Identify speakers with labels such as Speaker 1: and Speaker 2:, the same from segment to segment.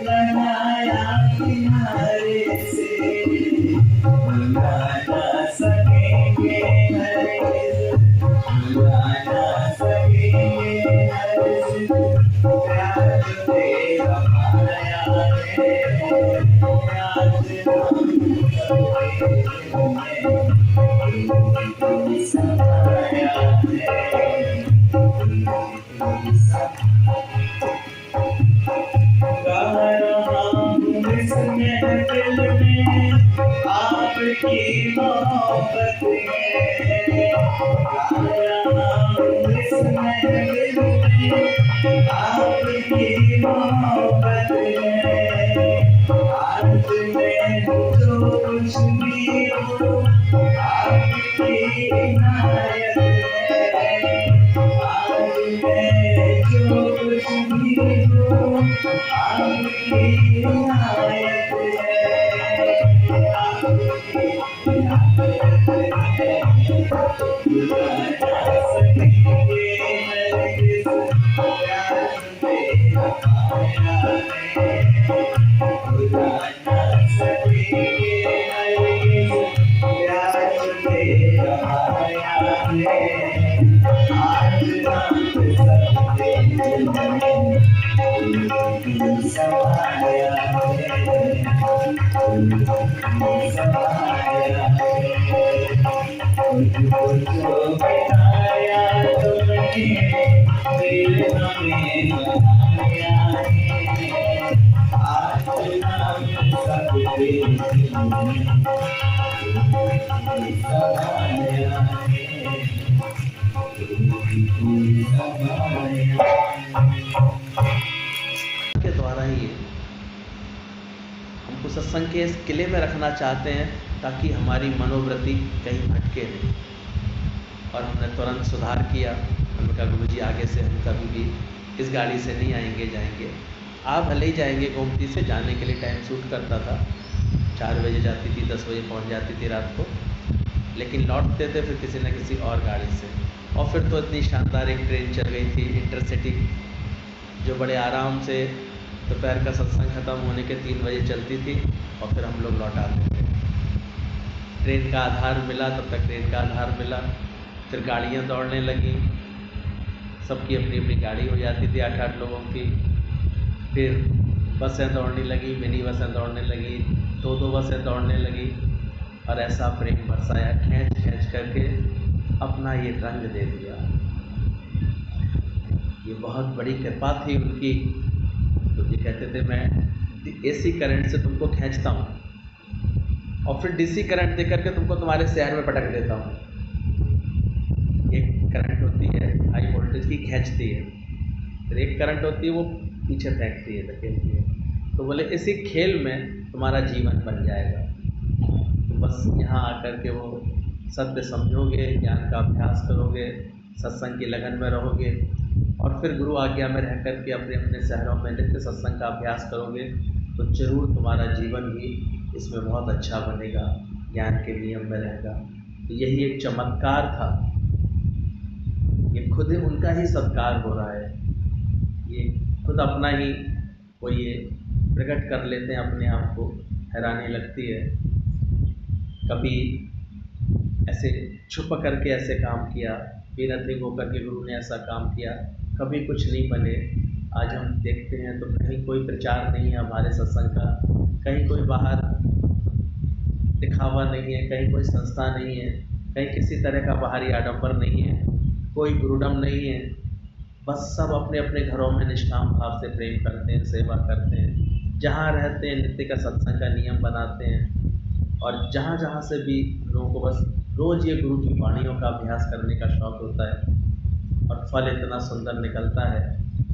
Speaker 1: लगाया किनारे से भुला ना सकेंगे हरगिज़, भुला ना सकेंगे हरगिज़, प्यार तेरा पाया है, याद हम सबके समाया है। गा रहा हूँ इस महफिल में आपकी मोहब्बत है, गा रहा हूँ इस महफिल में आपकी मोहब्बत है। आज मैं जो कुछ भी हूँ आपकी इनायत है, आज मैं जो कुछ भी हूँ आपकी इनायत है, आपकी इनायत है। भुला ना सकेंगे हरगिज़, प्यार तेरा पाया है, भुला ना सकेंगे हरगिज़, प्यार तेरा पाया है। आज हम सबके दिल में समाया है, समाया है। मुझको जो बनाया तुमने दिल हमें बनाया है, आज हम सबके दिल में समाया है, समाया
Speaker 2: के द्वारा ही हमको सत्संग के इस किले में रखना चाहते हैं ताकि हमारी मनोवृत्ति कहीं भटके नहीं। और हमने तुरंत सुधार किया। हमने कहा गुरु जी आगे से हम कभी भी इस गाड़ी से नहीं आएंगे जाएंगे। आप भले ही जाएंगे, गोमती से जाने के लिए टाइम सूट करता था, 4 बजे जाती थी, 10 बजे पहुंच जाती थी रात को, लेकिन लौटते थे फिर किसी न किसी और गाड़ी से। और फिर तो इतनी शानदार एक ट्रेन चल गई थी इंटरसिटी, जो बड़े आराम से दोपहर का सत्संग ख़त्म होने के 3 बजे चलती थी और फिर हम लोग लौट आते थे। ट्रेन का आधार मिला, तब तक ट्रेन का आधार मिला, फिर गाड़ियाँ दौड़ने लगी, सबकी अपनी अपनी गाड़ी हो जाती थी 8-8 लोगों की। फिर बसें दौड़ने लगी, मिनी बसें दौड़ने लगी, 2-2 बसें दौड़ने लगी, और ऐसा प्रेम बरसाया, खींच खींच करके अपना ये रंग दे दिया। ये बहुत बड़ी कृपा थी उनकी। तो ये कहते थे मैं AC करंट से तुमको खींचता हूँ और फिर DC करंट दे करके तुमको तुम्हारे शहर में पटक देता हूँ। एक करंट होती है हाई वोल्टेज की, खींचती है, फिर एक करंट होती है वो पीछे फेंकती है, धकेलती है। तो बोले इसी खेल में तुम्हारा जीवन बन जाएगा। तो बस यहाँ आकर के वो सत्य समझोगे, ज्ञान का अभ्यास करोगे, सत्संग की लगन में रहोगे, और फिर गुरु आज्ञा में रह कर के अपने अपने शहरों में नित्य सत्संग का अभ्यास करोगे, तो जरूर तुम्हारा जीवन भी इसमें बहुत अच्छा बनेगा, ज्ञान के नियम में रहेगा। तो यही एक चमत्कार था। ये खुद ही उनका ही सत्कार हो रहा है, ये खुद अपना ही वो ये प्रकट कर लेते हैं अपने आप को। हैरानी लगती है, कभी ऐसे छुप करके ऐसे काम किया, बेनथिंग होकर के गुरु ने ऐसा काम किया, कभी कुछ नहीं बने। आज हम देखते हैं तो कहीं कोई प्रचार नहीं है हमारे सत्संग का, कहीं कोई बाहर दिखावा नहीं है, कहीं कोई संस्था नहीं है, कहीं किसी तरह का बाहरी आडंबर नहीं है, कोई गुरुडम नहीं है। बस सब अपने अपने घरों में निष्काम भाव से प्रेम करते हैं, सेवा करते हैं, जहाँ रहते हैं नित्य का सत्संग का नियम बनाते हैं, और जहाँ जहाँ से भी लोगों को बस रोज़ ये गुरु की वाणियों का अभ्यास करने का शौक़ होता है। और फल इतना सुंदर निकलता है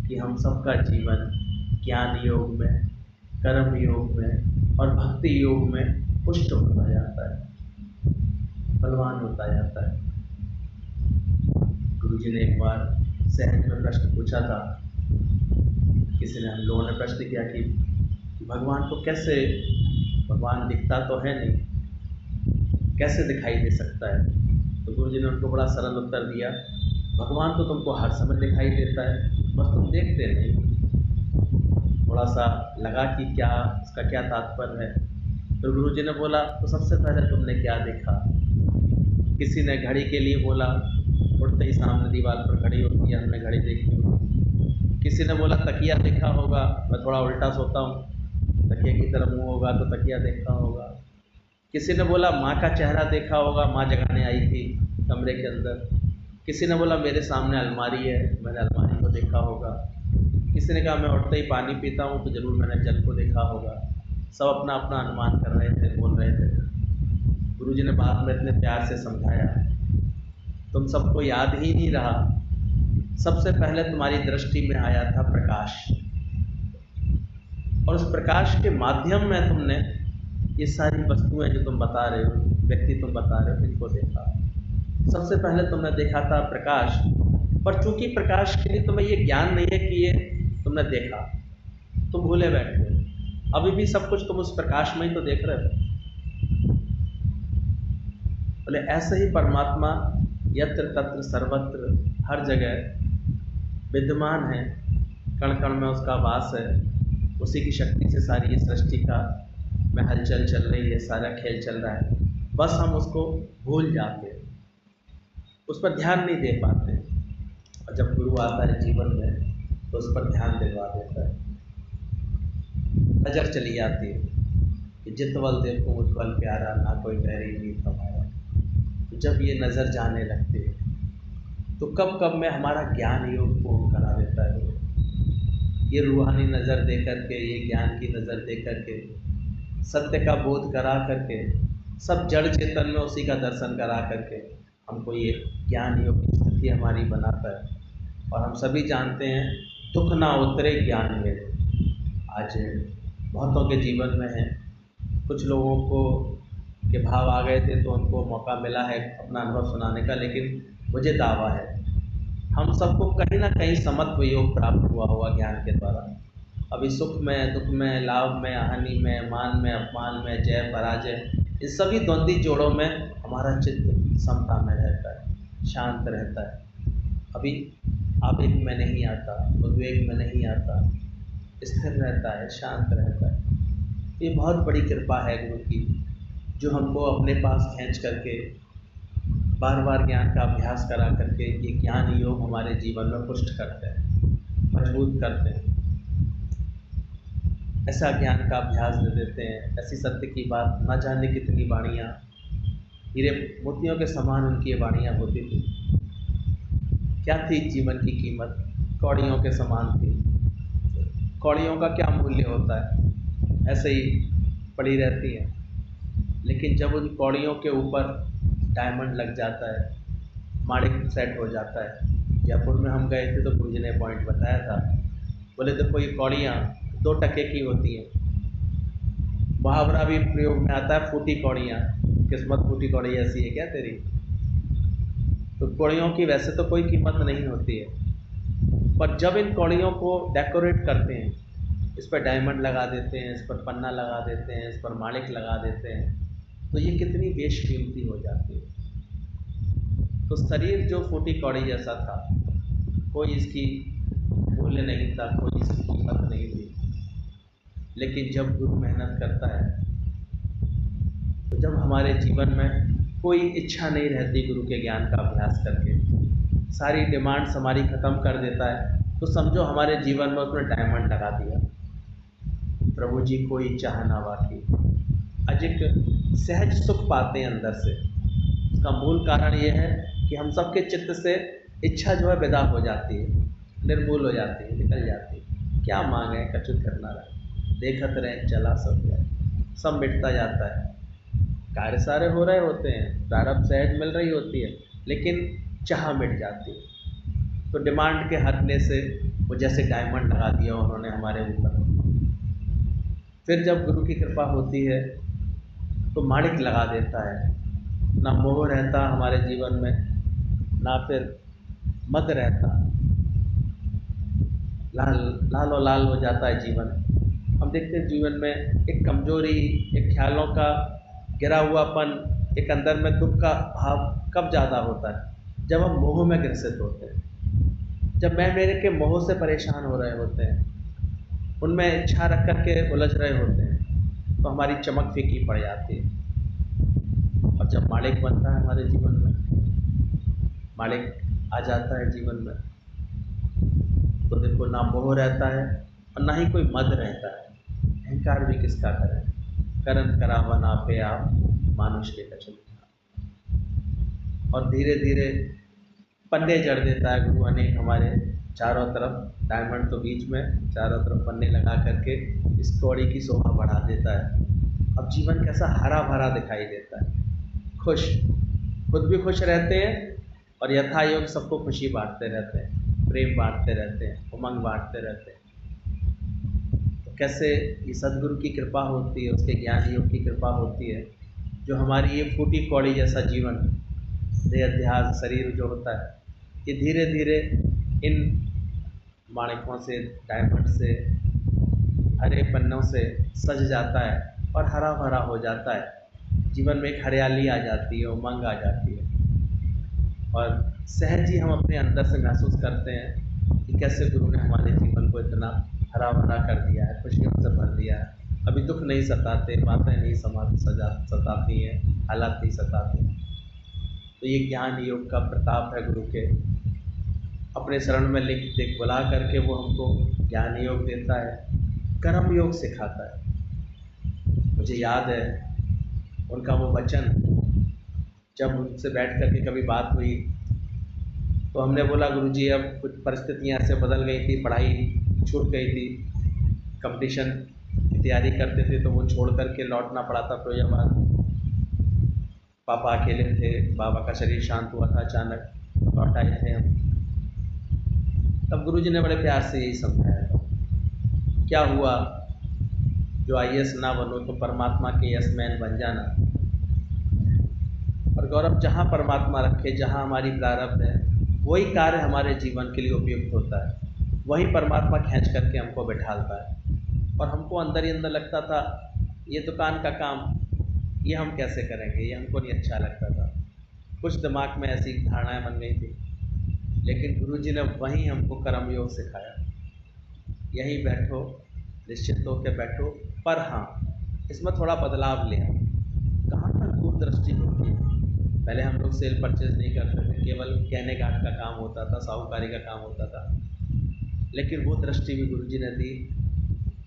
Speaker 2: कि हम सबका जीवन ज्ञान योग में, कर्म योग में और भक्ति योग में पुष्ट होता जाता है, बलवान होता जाता है। गुरु जी ने एक बार सहज में प्रश्न पूछा था, किसी ने, हम लोगों ने प्रश्न किया कि भगवान को कैसे, भगवान दिखता तो है नहीं, कैसे दिखाई दे सकता है? तो गुरु जी ने उनको बड़ा सरल उत्तर दिया, भगवान तो तुमको हर समय दिखाई देता है, बस तुम देखते नहीं। थोड़ा सा लगा कि क्या इसका क्या तात्पर्य है। तो गुरु जी ने बोला, तो सबसे पहले तुमने क्या देखा? किसी ने घड़ी के लिए बोला, उठते ही सामने दीवार पर घड़ी होती है, हमने घड़ी देखी होगी। किसी ने बोला तकिया देखा होगा, मैं थोड़ा उल्टा सोता हूँ, तकिया की तरफ मुँह होगा तो तकिया देखा होगा। किसी ने बोला माँ का चेहरा देखा होगा, माँ जगाने आई थी कमरे के अंदर। किसी ने बोला मेरे सामने अलमारी है, मैंने अलमारी को देखा होगा। किसी ने कहा मैं उठते ही पानी पीता हूँ तो ज़रूर मैंने जल को देखा होगा। सब अपना अपना अनुमान कर रहे थे, बोल रहे थे। गुरुजी ने बात में इतने प्यार से समझाया, तुम सबको याद ही नहीं रहा, सबसे पहले तुम्हारी दृष्टि में आया था प्रकाश, और उस प्रकाश के माध्यम में तुमने ये सारी वस्तुएं जो तुम बता रहे हो, व्यक्ति तुम बता रहे हो, इनको देखा। सबसे पहले तुमने देखा था प्रकाश, पर चूंकि प्रकाश के लिए तुम्हें ये ज्ञान नहीं है कि ये तुमने देखा, तुम भूले बैठे हो। अभी भी सब कुछ तुम उस प्रकाश में ही तो देख रहे हो। बोले ऐसे ही परमात्मा यत्र तत्र सर्वत्र हर जगह विद्यमान है, कण कण में उसका वास है। उसी की शक्ति से सारी ये सृष्टि का में हलचल चल रही है, सारा खेल चल रहा है। बस हम उसको भूल जाते हैं, उस पर ध्यान नहीं दे पाते। और जब गुरु आता है जीवन में तो उस पर ध्यान दिलवा देता है। नजर चली जाती है कि जितवल देखो मुझवल प्यारा, ना कोई गहरी नींद हमारा। तो जब ये नज़र जाने लगते हैं तो कब कब में हमारा ज्ञान योग पूर्ण करा देता है। ये रूहानी नज़र दे करके, ये ज्ञान की नज़र दे करके, सत्य का बोध करा करके, सब जड़ चेतन में उसी का दर्शन करा करके हमको ये ज्ञान योग की स्थिति हमारी बनाता है। और हम सभी जानते हैं दुख ना उतरे ज्ञान में आज बहुतों के जीवन में है। कुछ लोगों को के भाव आ गए थे तो उनको मौका मिला है अपना अनुभव सुनाने का, लेकिन मुझे दावा है हम सबको कहीं ना कहीं समत्व योग प्राप्त हुआ होगा ज्ञान के द्वारा। अभी सुख में, दुख में, लाभ में, हानि में, मान में, अपमान में, जय पराजय, इन सभी द्वंद्वी जोड़ों में हमारा चित्त समता में रहता है, शांत रहता है। अभी आवेग में नहीं आता, उद्वेग में नहीं आता, स्थिर रहता है, शांत रहता है। ये बहुत बड़ी कृपा है गुरु की, जो हमको अपने पास खींच करके बार बार ज्ञान का अभ्यास करा करके ये ज्ञान योग हमारे जीवन में पुष्ट करते हैं, मजबूत करते हैं। ऐसा ज्ञान का अभ्यास दे देते हैं, ऐसी सत्य की बात, न जाने कितनी वाणियाँ, हीरे मोतियों के समान उनकी वाणियाँ होती थी। क्या थी जीवन की कीमत? कौड़ियों के समान थी। कौड़ियों का क्या मूल्य होता है? ऐसे ही पड़ी रहती है। लेकिन जब उन कौड़ियों के ऊपर डायमंड लग जाता है, माणिक सेट हो जाता है। जयपुर में हम गए थे तो गुरु जी ने पॉइंट बताया था, बोले देखो ये कौड़ियाँ 2 टके की होती हैं। मुहावरा भी प्रयोग में आता है, फूटी कौड़ियाँ, किस्मत फूटी कौड़ी ऐसी है क्या तेरी। तो कौड़ियों की वैसे तो कोई कीमत नहीं होती है, पर जब इन कौड़ियों को डेकोरेट करते हैं, इस पर डायमंड लगा देते हैं, इस पर पन्ना लगा देते हैं, इस पर माणिक लगा देते हैं, तो ये कितनी बेशकीमती हो जाती है। तो शरीर जो फूटी कौड़ी जैसा था, कोई इसकी मूल्य नहीं था, कोई इसकी कीमत नहीं थी। लेकिन जब गुरु मेहनत करता है, तो जब हमारे जीवन में कोई इच्छा नहीं रहती गुरु के ज्ञान का अभ्यास करके, सारी डिमांड्स हमारी ख़त्म कर देता है, तो समझो हमारे जीवन में उसने डायमंड लगा दिया। प्रभु जी कोई चाह ना बाकी, अधिक सहज सुख पाते हैं अंदर से। उसका मूल कारण ये है कि हम सबके चित्त से इच्छा जो है विदा हो जाती है, निर्मूल हो जाती है, निकल जाती है। क्या मांगे कचुत करना रहे, देखत रहे चला सब जाए, सब मिटता जाता है। कार्य सारे हो रहे होते हैं, प्रारब्ध सहज मिल रही होती है, लेकिन चाह मिट जाती है। तो डिमांड के हटने से वो जैसे डायमंड लगा दिया उन्होंने हमारे ऊपर। फिर जब गुरु की कृपा होती है तो माणिक लगा देता है। ना मोह रहता हमारे जीवन में, ना फिर मद रहता, लाल लाल और लाल हो जाता है जीवन। हम देखते हैं जीवन में एक कमजोरी, एक ख्यालों का गिरा हुआपन, एक अंदर में दुख का भाव कब ज़्यादा होता है? जब हम मोह में ग्रसित होते हैं, जब मैं मेरे के मोह से परेशान हो रहे होते हैं। उनमें इच्छा रख करके उलझ रहे होते हैं तो हमारी चमक फीकी पड़ जाती है। और जब मालिक बनता है हमारे जीवन में, मालिक आ जाता है जीवन में, तो देखो ना मोह रहता है और ना ही कोई मद रहता है। अहंकार भी किसका करें, करन करावन आपे आप मानुष के कचन। और धीरे धीरे पन्ने जड़ देता है गुरु अनेक हमारे चारों तरफ, डायमंड तो बीच में, चारों तरफ पन्ने लगा करके इस कौड़ी की शोभा बढ़ा देता है। अब जीवन कैसा हरा भरा दिखाई देता है, खुश, खुद भी खुश रहते हैं और यथा योग सबको खुशी बांटते रहते हैं, प्रेम बांटते रहते हैं, उमंग बांटते रहते हैं। तो कैसे ये सदगुरु की कृपा होती है, उसके ज्ञान योग की कृपा होती है, जो हमारी ये फूटी कौड़ी जैसा जीवन, देह अध्यास शरीर जो होता है, ये धीरे धीरे इन माणिकों से, डायमंड से, हरे पन्नों से सज जाता है और हरा भरा हो जाता है। जीवन में एक हरियाली आ जाती है, उमंग आ जाती है और सहज ही हम अपने अंदर से महसूस करते हैं कि कैसे गुरु ने हमारे जीवन को इतना हरा भरा कर दिया है, खुशियों से भर दिया है। अभी दुख नहीं सताते, बातें नहीं सताती हैं, हालात नहीं सताते। तो ये ज्ञान योग का प्रताप है गुरु के, अपने शरण में देख बुला करके वो हमको ज्ञान योग देता है, कर्म योग सिखाता है। मुझे याद है उनका वो वचन, जब उनसे बैठ करके कभी बात हुई तो हमने बोला गुरुजी अब कुछ परिस्थितियाँ ऐसे बदल गई थी, पढ़ाई छूट गई थी, कंपटीशन की तैयारी करते थे तो वो छोड़ करके लौटना पड़ा था फिरोजाबाद। पापा अकेले थे, बाबा का शरीर शांत हुआ था अचानक, लौट आए थे हम। तब गुरुजी ने बड़े प्यार से यही समझाया था, क्या हुआ जो आईएएस ना बनो तो परमात्मा के यशमैन बन जाना। और गौरव जहाँ परमात्मा रखे, जहाँ हमारी प्रारब्ध है, वही कार्य हमारे जीवन के लिए उपयुक्त होता है, वही परमात्मा खींच करके हमको बिठालता है। और हमको अंदर ही अंदर लगता था ये दुकान का काम ये हम कैसे करेंगे, ये हमको नहीं अच्छा लगता था, कुछ दिमाग में ऐसी धारणाएं बन गई थी। लेकिन गुरुजी ने वहीं हमको कर्म योग सिखाया, यहीं बैठो, निश्चित होकर बैठो, पर हाँ इसमें थोड़ा बदलाव लिया। कहाँ तक दूरदृष्टि होती है। पहले हम लोग सेल परचेज नहीं करते थे, केवल कहने गाँठ का काम होता था, साहूकारी का काम होता था। लेकिन वो दृष्टि भी गुरुजी ने दी।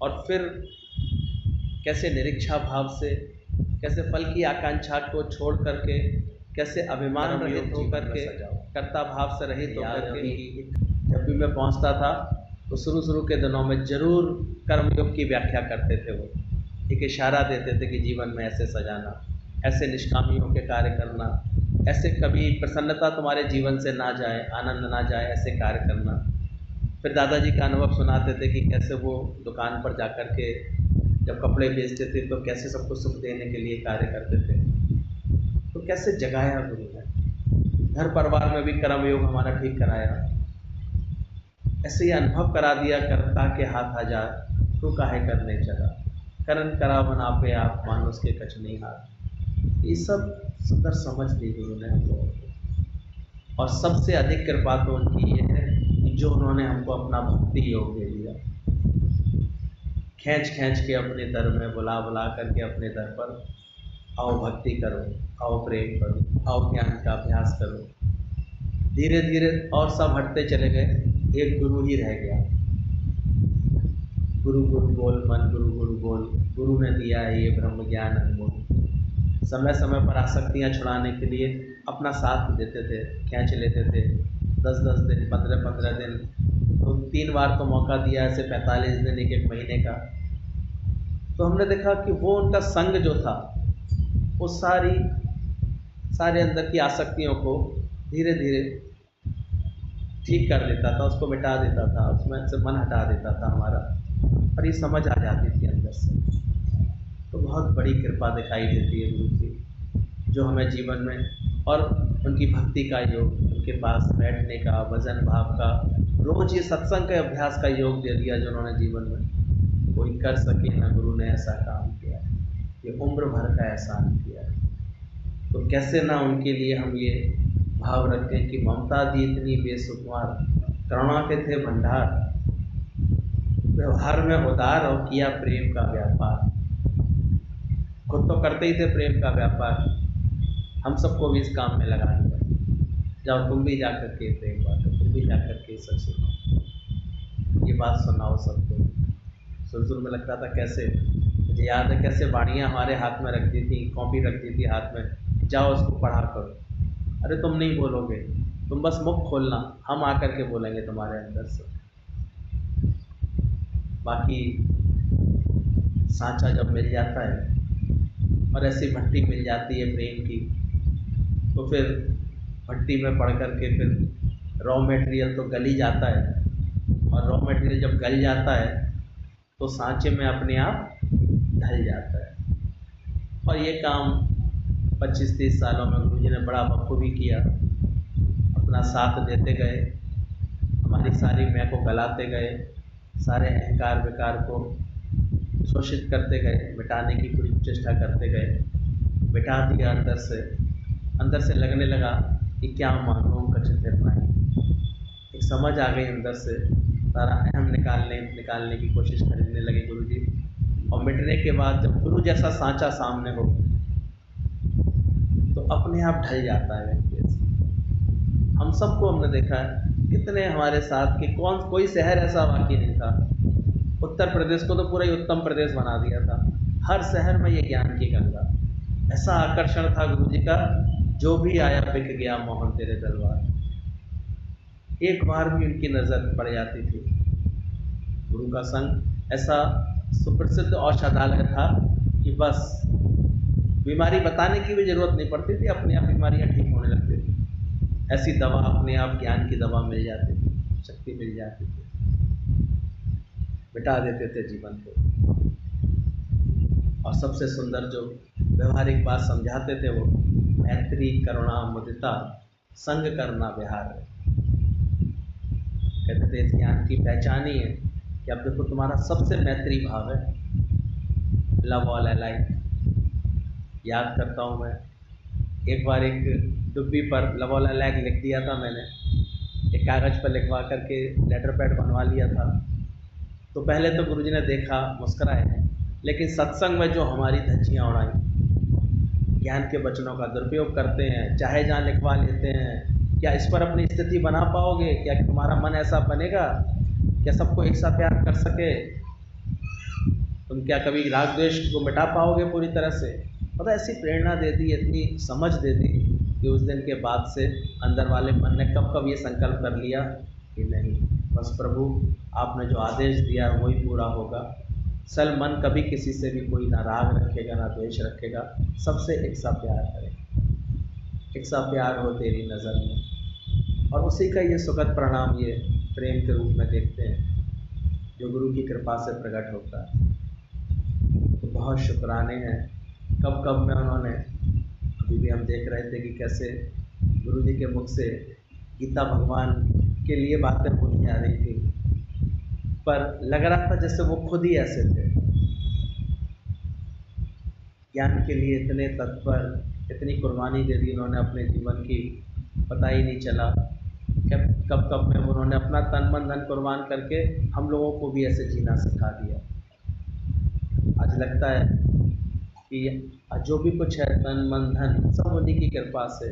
Speaker 2: और फिर कैसे निरीक्षा भाव से, कैसे फल की आकांक्षा को छोड़ करके, कैसे अभिमान रहित होकर के, कर्ता भाव से रहित होकर के, जब भी मैं पहुंचता था तो शुरू के दिनों में जरूर कर्मयोग की व्याख्या करते थे। वो एक इशारा देते थे कि जीवन में ऐसे सजाना, ऐसे निष्कामी होकर कार्य करना, ऐसे कभी प्रसन्नता तुम्हारे जीवन से ना जाए, आनंद ना जाए, ऐसे कार्य करना। फिर दादाजी का अनुभव सुनाते थे कि कैसे वो दुकान पर जाकर के जब कपड़े बेचते थे तो कैसे सबको सुख देने के लिए कार्य करते थे। तो कैसे जगाया गुरु ने, घर परिवार में भी कर्म योग हमारा ठीक कराया, ऐसे ही अनुभव करा दिया, कर्ता के हाथ हजार तू काहे करने चला, करन करावन आपे आप मानुष के कछ नहीं हाथ। ये सब सुंदर समझ दी गुरु ने हम लोगों को। और सबसे अधिक कृपा तो उनकी ये है कि जो उन्होंने हमको अपना भक्ति योग दे दिया, खींच के अपने दर में बुला करके अपने दर पर, आओ भक्ति करो, आओ प्रेम करो, आओ ज्ञान का अभ्यास करो। धीरे धीरे और सब हटते चले गए, एक गुरु ही रह गया। गुरु गुरु बोल मन, गुरु गुरु बोल, गुरु ने दिया है ये ब्रह्म ज्ञान अनमोल। समय समय पर आसक्तियाँ छुड़ाने के लिए अपना साथ देते थे, खींच लेते थे, 10-10 दिन, 15-15 दिन, तो 3 बार तो मौका दिया, ऐसे 45 दिन, एक महीने का। तो हमने देखा कि वो उनका संग जो था वो सारे अंदर की आसक्तियों को धीरे धीरे ठीक कर देता था, उसको मिटा देता था, उसमें से मन हटा देता था हमारा, और ये समझ आ जाती थी अंदर से। तो बहुत बड़ी कृपा दिखाई देती है गुरु की, जो हमें जीवन में, और उनकी भक्ति का योग, उनके पास बैठने का, भजन भाव का, रोज ये सत्संग के अभ्यास का योग दे दिया जो उन्होंने जीवन में कोई कर सके ना। गुरु ने ऐसा काम किया, ये उम्र भर का एहसान किया। तो कैसे ना उनके लिए हम ये भाव रखें कि ममता दी इतनी बेसुमार, करुणा के थे भंडार, व्यवहार में उदार और किया प्रेम का व्यापार। खुद तो करते ही थे प्रेम का व्यापार, हम सबको भी इस काम में लगा दिया। जाओ तुम भी जा करके प्रेम बांटो, तुम भी जा करके सब सुनाओ, ये बात सुनाओ सबको। शुरू में लगता था कैसे, मुझे याद है कैसे वाणियाँ हमारे हाथ में रखती थी, कॉपी रखती थी हाथ में, जाओ उसको पढ़ा करो। अरे तुम नहीं बोलोगे, तुम बस मुख खोलना, हम आकर के बोलेंगे तुम्हारे अंदर से। बाकी सांचा जब मिल जाता है और ऐसी भट्टी मिल जाती है प्रेम की, तो फिर भट्टी में पड़ कर के फिर रॉ मटेरियल तो गल ही जाता है, और रॉ मटेरियल जब गल जाता है तो सांचे में अपने आप ढल जाता है। और ये काम 25-30 सालों में गुरु जी ने बड़ा बखूबी किया, अपना साथ देते गए, हमारी सारी मैं को गलाते गए, सारे अहंकार विकार को शोषित करते गए, मिटाने की पूरी चेष्टा करते गए। मिटा दिया अंदर से लगने लगा कि क्या मानूं कचित निर्णय। एक समझ आ गई अंदर से, सारा अहम निकालने की कोशिश करने लगे गुरु जी। और मिटने के बाद जब गुरु जैसा सांचा सामने हो तो अपने आप ढल जाता है व्यक्ति। हम सबको हमने देखा है, कितने हमारे साथ कि कोई शहर ऐसा बाकी नहीं था। उत्तर प्रदेश को तो पूरा ही उत्तम प्रदेश बना दिया था, हर शहर में ये ज्ञान की गंगा। ऐसा आकर्षण था गुरु जी का, जो भी आया बिक गया मोहन तेरे दरबार। एक बार भी उनकी नज़र पड़ जाती थी। गुरु का संग ऐसा सुप्रसिद्ध औषधालय था कि बस बीमारी बताने की भी जरूरत नहीं पड़ती थी, अपने आप बीमारियां ठीक होने लगती थी। ऐसी दवा अपने आप, ज्ञान की दवा मिल जाती थी, शक्ति मिल जाती थी, मिटा देते थे जीवन को। और सबसे सुंदर जो व्यवहारिक बात समझाते थे वो मैत्री करुणा मुदिता संग करना विहार है। कहते थे इस ज्ञान की पहचान ही है कि अब देखो तुम्हारा सबसे मैत्री भाव है, लव ऑल अलाइक। याद करता हूँ मैं, एक बार एक डुब्बी पर लव ऑल अलाइक लिख दिया था मैंने, एक कागज़ पर लिखवा करके लेटर पैड बनवा लिया था। तो पहले तो गुरुजी ने देखा, मुस्कुराए, लेकिन सत्संग में जो हमारी धज्जियाँ उड़ाई, ज्ञान के वचनों का दुरुपयोग करते हैं, चाहे जहाँ लिखवा लेते हैं, क्या इस पर अपनी स्थिति बना पाओगे? क्या तुम्हारा मन ऐसा बनेगा? क्या सबको एक साथ प्यार कर सके? तुम क्या कभी राग द्वेष को मिटा पाओगे पूरी तरह से? मतलब ऐसी प्रेरणा दे दी, इतनी समझ दे दी कि उस दिन के बाद से अंदर वाले मन ने कब ये संकल्प कर लिया कि नहीं, बस प्रभु आपने जो आदेश दिया है वही पूरा होगा। सल मन कभी किसी से भी कोई ना राग रखेगा ना द्वेष रखेगा, सबसे एक सा प्यार करेगा, एक सा प्यार हो तेरी नज़र में। और उसी का ये सुखद परिणाम ये प्रेम के रूप में देखते हैं, जो गुरु की कृपा से प्रकट होता है। तो बहुत शुक्राने हैं कब में उन्होंने, अभी भी हम देख रहे थे कि कैसे गुरु जी के मुख से गीता भगवान के लिए बातें बोली जा रही थी, पर लग रहा था जैसे वो खुद ही ऐसे थे, ज्ञान के लिए इतने तत्पर, इतनी कुर्बानी दे दी उन्होंने अपने जीवन की, पता ही नहीं चला कब में उन्होंने अपना तन मन धन कुर्बान करके हम लोगों को भी ऐसे जीना सिखा दिया। आज लगता है कि जो भी कुछ है तन मन धन सब उन्हीं की कृपा से,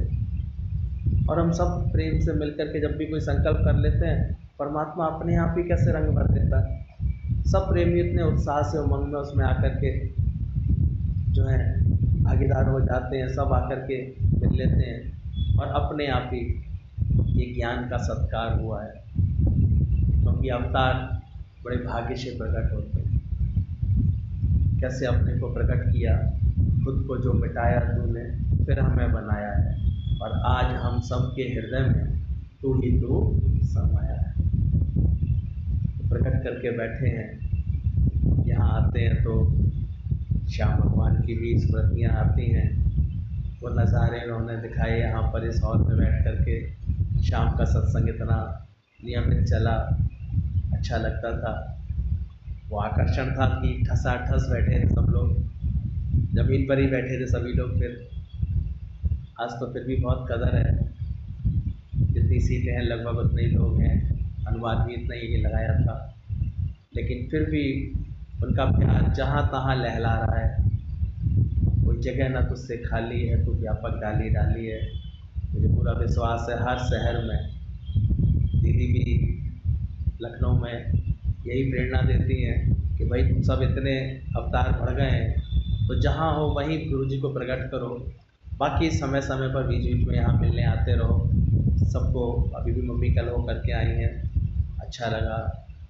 Speaker 2: और हम सब प्रेम से मिलकर के जब भी कोई संकल्प कर लेते हैं, परमात्मा अपने आप ही कैसे रंग भर देता है। सब प्रेमी इतने उत्साह से उमंग में उसमें आकर के जो है भागीदार हो जाते हैं, सब आकर के मिल लेते हैं, और अपने आप ही ये ज्ञान का सत्कार हुआ है। क्योंकि अवतार बड़े भाग्य से प्रकट होते हैं। कैसे अपने को प्रकट किया, खुद को जो मिटाया तूने, फिर हमें बनाया है, और आज हम सबके हृदय में तू ही तू समाया है। तो प्रकट करके बैठे हैं, यहाँ आते हैं तो श्याम भगवान की भी स्मृतियाँ आती हैं। वो नज़ारे उन्होंने दिखाए यहाँ पर इस हॉल में बैठ करके, शाम का सत्संग इतना नियमित चला, अच्छा लगता था। वो आकर्षण था कि ठसाठस बैठे थे सब लोग, ज़मीन पर ही बैठे थे सभी लोग। फिर आज तो फिर भी बहुत कदर है, जितनी सीटें हैं लगभग उतने ही लोग हैं, अनुवाद भी इतना ही लगाया था। लेकिन फिर भी उनका प्यार जहाँ तहाँ लहला रहा है। कोई जगह ना तुझसे खाली है, तू व्यापक डाली डाली है। मुझे पूरा विश्वास है हर शहर में, दीदी भी लखनऊ में यही प्रेरणा देती हैं कि भाई तुम सब इतने अवतार बढ़ गए हैं तो जहाँ हो वहीं गुरु जी को प्रकट करो। बाकी समय समय पर बीच बीच में यहाँ मिलने आते रहो सबको। अभी भी मम्मी कल हो करके आई हैं, अच्छा लगा,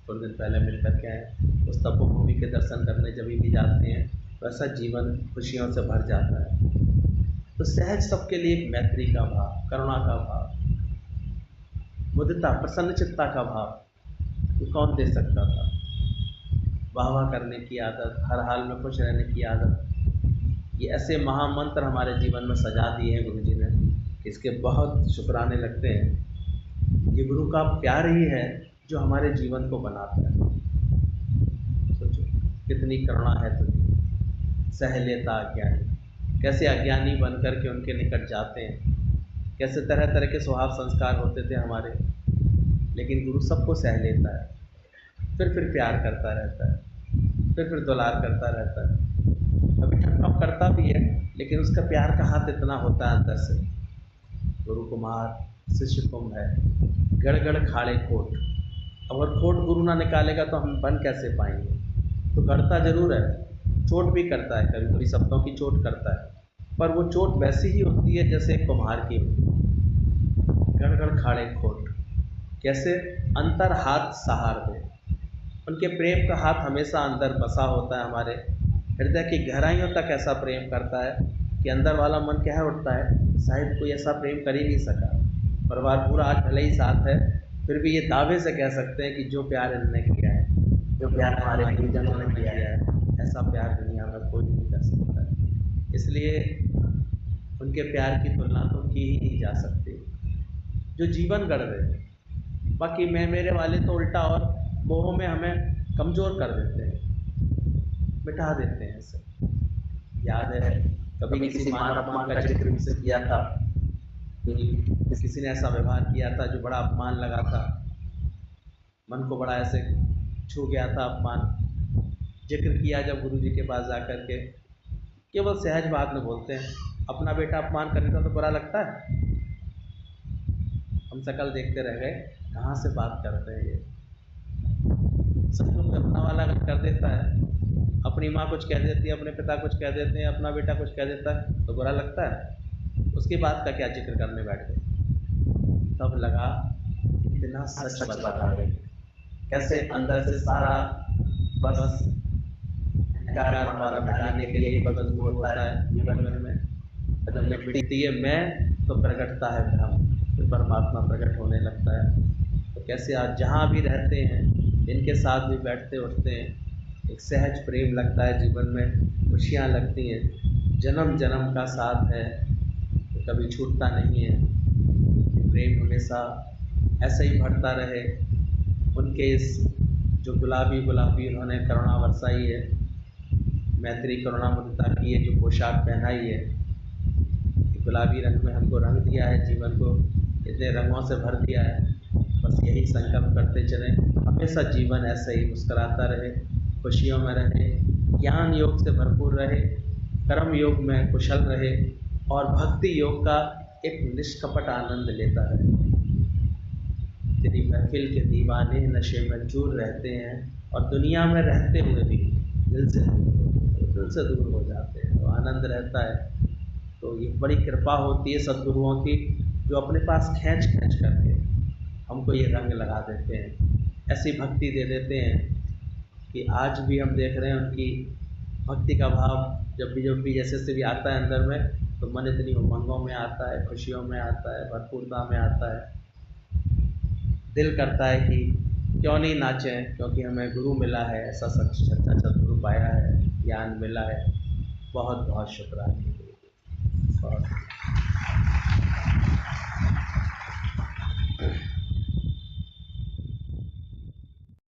Speaker 2: थोड़े दिन पहले मिल करके आए। उस तपोभूमि के दर्शन करने जब भी जाते हैं वैसा जीवन खुशियों से भर जाता है। तो सहज सबके लिए एक मैत्री का भाव, करुणा का भाव, मुदिता, प्रसन्नचित्ता का भाव ये कौन दे सकता था। वाह वाह करने की आदत, हर हाल में खुश रहने की आदत, ये ऐसे महामंत्र हमारे जीवन में सजा दिए हैं गुरु जी ने, इसके बहुत शुक्राने लगते हैं। ये गुरु का प्यार ही है जो हमारे जीवन को बनाता है। सोचो कितनी करुणा है तुझे। सह लेता अज्ञानी, कैसे अज्ञानी बन कर के उनके निकट जाते हैं, कैसे तरह तरह के स्वभाव संस्कार होते थे हमारे, लेकिन गुरु सबको सह लेता है, फिर प्यार करता रहता है, फिर दुलार करता रहता है। कभी ठट्टा करता भी है लेकिन उसका प्यार का हाथ इतना होता है अंदर से। गुरु कुमार शिष्य कुंभ है, गड़ गड़ खाड़े खोट। अगर खोट गुरु ना निकालेगा तो हम बन कैसे पाएंगे। तो गढ़ता जरूर है, चोट भी करता है, कभी कभी शब्दों की चोट करता है, पर वो चोट वैसी ही होती है जैसे कुम्हार की होती। गड़ गड़ खाड़े खोट, कैसे अंतर हाथ सहार दे। उनके प्रेम का हाथ हमेशा अंदर बसा होता है, हमारे हृदय की गहराइयों तक ऐसा प्रेम करता है कि अंदर वाला मन कह उठता है शायद कोई ऐसा प्रेम कर ही नहीं सका। परिवार पूरा आज भले ही साथ है, फिर भी ये दावे से कह सकते हैं कि जो प्यार इन्होंने किया है, जो प्यार हमारे गुरुजनों ने किया है, ऐसा प्यार दुनिया में कोई नहीं कर सकता है। इसलिए उनके प्यार की तुलना तो की ही नहीं जा सकती। जो जीवन गढ़ रहे हैं, बाकी मैं मेरे वाले तो उल्टा और मोह में हमें कमज़ोर कर देते हैं, मिटा देते हैं इसे। याद है कभी किसी मान अपमान का जिक्र मुझसे किया था कि किसी ने ऐसा व्यवहार किया था जो बड़ा अपमान लगा था, मन को बड़ा ऐसे छू गया था अपमान। जिक्र किया जब गुरु जी के पास जा कर के, केवल सहज बात में बोलते हैं, अपना बेटा अपमान करने का तो बुरा लगता है। हम शकल देखते रह गए, कहाँ से बात करते हैं ये। सचमुच अपना वाला अगर कर देता है, अपनी माँ कुछ कह देती है, अपने पिता कुछ कह देते हैं, अपना बेटा कुछ कह देता है तो बुरा लगता है। उसकी बात का क्या जिक्र करने बैठ गए। तब लगा इतना सच बता रहे, कैसे अंदर से सारा बस अहंकार हमारा मिटाने के लिए बस होता है जीवन में। जब मिटती है मैं तो प्रकटता है ब्रह्म, तो परमात्मा प्रकट होने लगता है। तो कैसे आज जहाँ भी रहते हैं, इनके साथ भी बैठते उठते हैं, एक सहज प्रेम लगता है जीवन में, खुशियाँ लगती हैं, जन्म जन्म का साथ है तो कभी छूटता नहीं है। प्रेम हमेशा ऐसे ही बढ़ता रहे। उनके इस जो गुलाबी उन्होंने करुणा बरसाई है, मैत्री करुणा मुदिता की ये जो पोशाक पहनाई है, गुलाबी रंग में हमको रंग दिया है, जीवन को इतने रंगों से भर दिया है। बस यही संकल्प करते चलें, हमेशा जीवन ऐसे ही मुस्कुराता रहे, खुशियों में रहे, ज्ञान योग से भरपूर रहे, कर्म योग में कुशल रहे और भक्ति योग का एक निष्कपट आनंद लेता रहे। तेरी महफिल के दीवाने नशे में चूर रहते हैं और दुनिया में रहते हुए भी दिल से दूर हो जाते हैं, तो आनंद रहता है। तो ये बड़ी कृपा होती है सद्गुरुओं की, जो अपने पास खींच करके हमको ये रंग लगा देते हैं, ऐसी भक्ति दे देते हैं कि आज भी हम देख रहे हैं उनकी भक्ति का भाव जब भी जैसे भी आता है अंदर में, तो मन इतनी उमंगों में आता है, खुशियों में आता है, भरपूरता में आता है। दिल करता है कि क्यों नहीं नाचें, क्योंकि हमें गुरु मिला है, ऐसा सच्चा सदगुरु पाया है, ज्ञान मिला है। बहुत बहुत शुक्राना। बहुत